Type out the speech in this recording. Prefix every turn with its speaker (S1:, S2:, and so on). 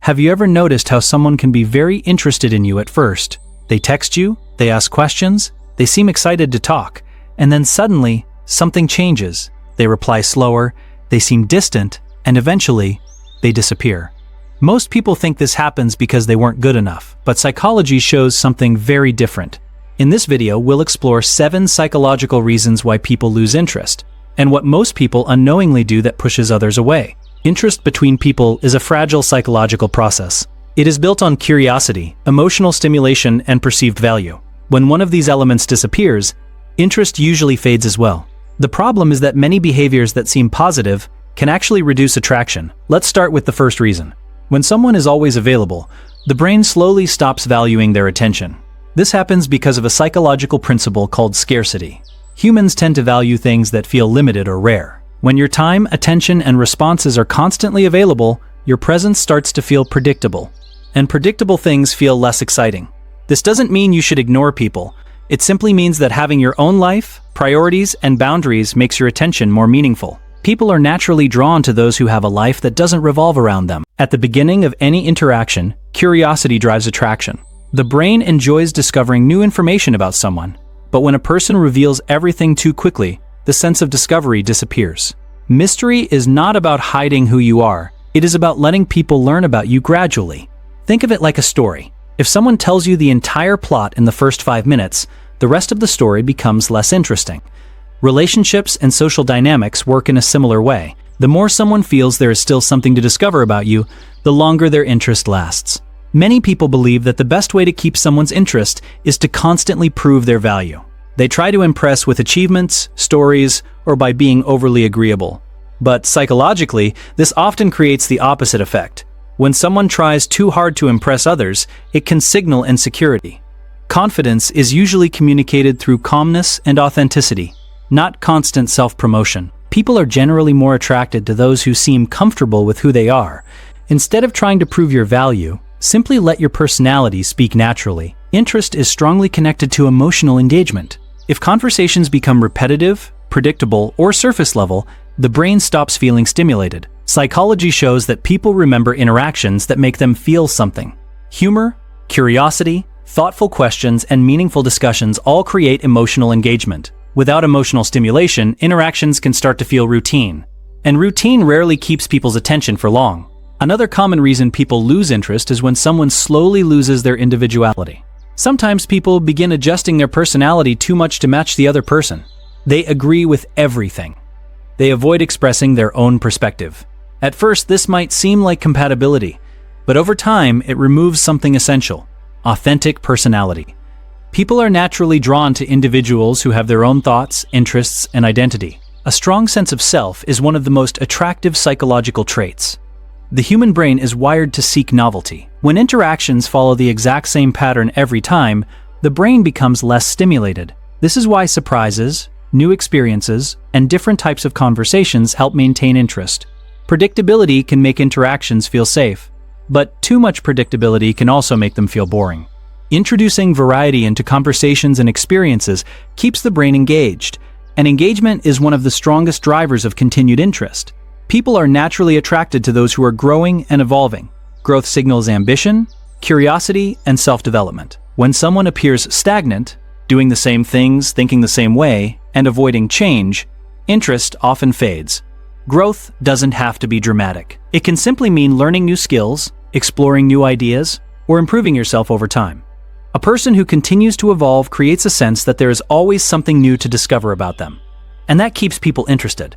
S1: Have you ever noticed how someone can be very interested in you at first? They text you, they ask questions, they seem excited to talk, and then suddenly, something changes. They reply slower, they seem distant, and eventually, they disappear. Most people think this happens because they weren't good enough, but psychology shows something very different. In this video, we'll explore 7 psychological reasons why people lose interest, and what most people unknowingly do that pushes others away. Interest between people is a fragile psychological process. It is built on curiosity, emotional stimulation, and perceived value. When one of these elements disappears, interest usually fades as well. The problem is that many behaviors that seem positive can actually reduce attraction. Let's start with the first reason. When someone is always available, the brain slowly stops valuing their attention. This happens because of a psychological principle called scarcity. Humans tend to value things that feel limited or rare. When your time, attention, and responses are constantly available, your presence starts to feel predictable. And predictable things feel less exciting. This doesn't mean you should ignore people. It simply means that having your own life, priorities, and boundaries makes your attention more meaningful. People are naturally drawn to those who have a life that doesn't revolve around them. At the beginning of any interaction, curiosity drives attraction. The brain enjoys discovering new information about someone. But when a person reveals everything too quickly, the sense of discovery disappears. Mystery is not about hiding who you are. It is about letting people learn about you gradually. Think of it like a story. If someone tells you the entire plot in the first 5 minutes, the rest of the story becomes less interesting. Relationships and social dynamics work in a similar way. The more someone feels there is still something to discover about you, the longer their interest lasts. Many people believe that the best way to keep someone's interest is to constantly prove their value. They try to impress with achievements, stories, or by being overly agreeable. But psychologically, this often creates the opposite effect. When someone tries too hard to impress others, it can signal insecurity. Confidence is usually communicated through calmness and authenticity, not constant self-promotion. People are generally more attracted to those who seem comfortable with who they are. Instead of trying to prove your value, simply let your personality speak naturally. Interest is strongly connected to emotional engagement. If conversations become repetitive, predictable, or surface level, the brain stops feeling stimulated. Psychology shows that people remember interactions that make them feel something. Humor, curiosity, thoughtful questions, and meaningful discussions all create emotional engagement. Without emotional stimulation, interactions can start to feel routine. And routine rarely keeps people's attention for long. Another common reason people lose interest is when someone slowly loses their individuality. Sometimes people begin adjusting their personality too much to match the other person. They agree with everything. They avoid expressing their own perspective. At first, this might seem like compatibility, but over time, it removes something essential: authentic personality. People are naturally drawn to individuals who have their own thoughts, interests, and identity. A strong sense of self is one of the most attractive psychological traits. The human brain is wired to seek novelty. When interactions follow the exact same pattern every time, the brain becomes less stimulated. This is why surprises, new experiences, and different types of conversations help maintain interest. Predictability can make interactions feel safe, but too much predictability can also make them feel boring. Introducing variety into conversations and experiences keeps the brain engaged, and engagement is one of the strongest drivers of continued interest. People are naturally attracted to those who are growing and evolving. Growth signals ambition, curiosity, and self-development. When someone appears stagnant, doing the same things, thinking the same way, and avoiding change, interest often fades. Growth doesn't have to be dramatic. It can simply mean learning new skills, exploring new ideas, or improving yourself over time. A person who continues to evolve creates a sense that there is always something new to discover about them, and that keeps people interested.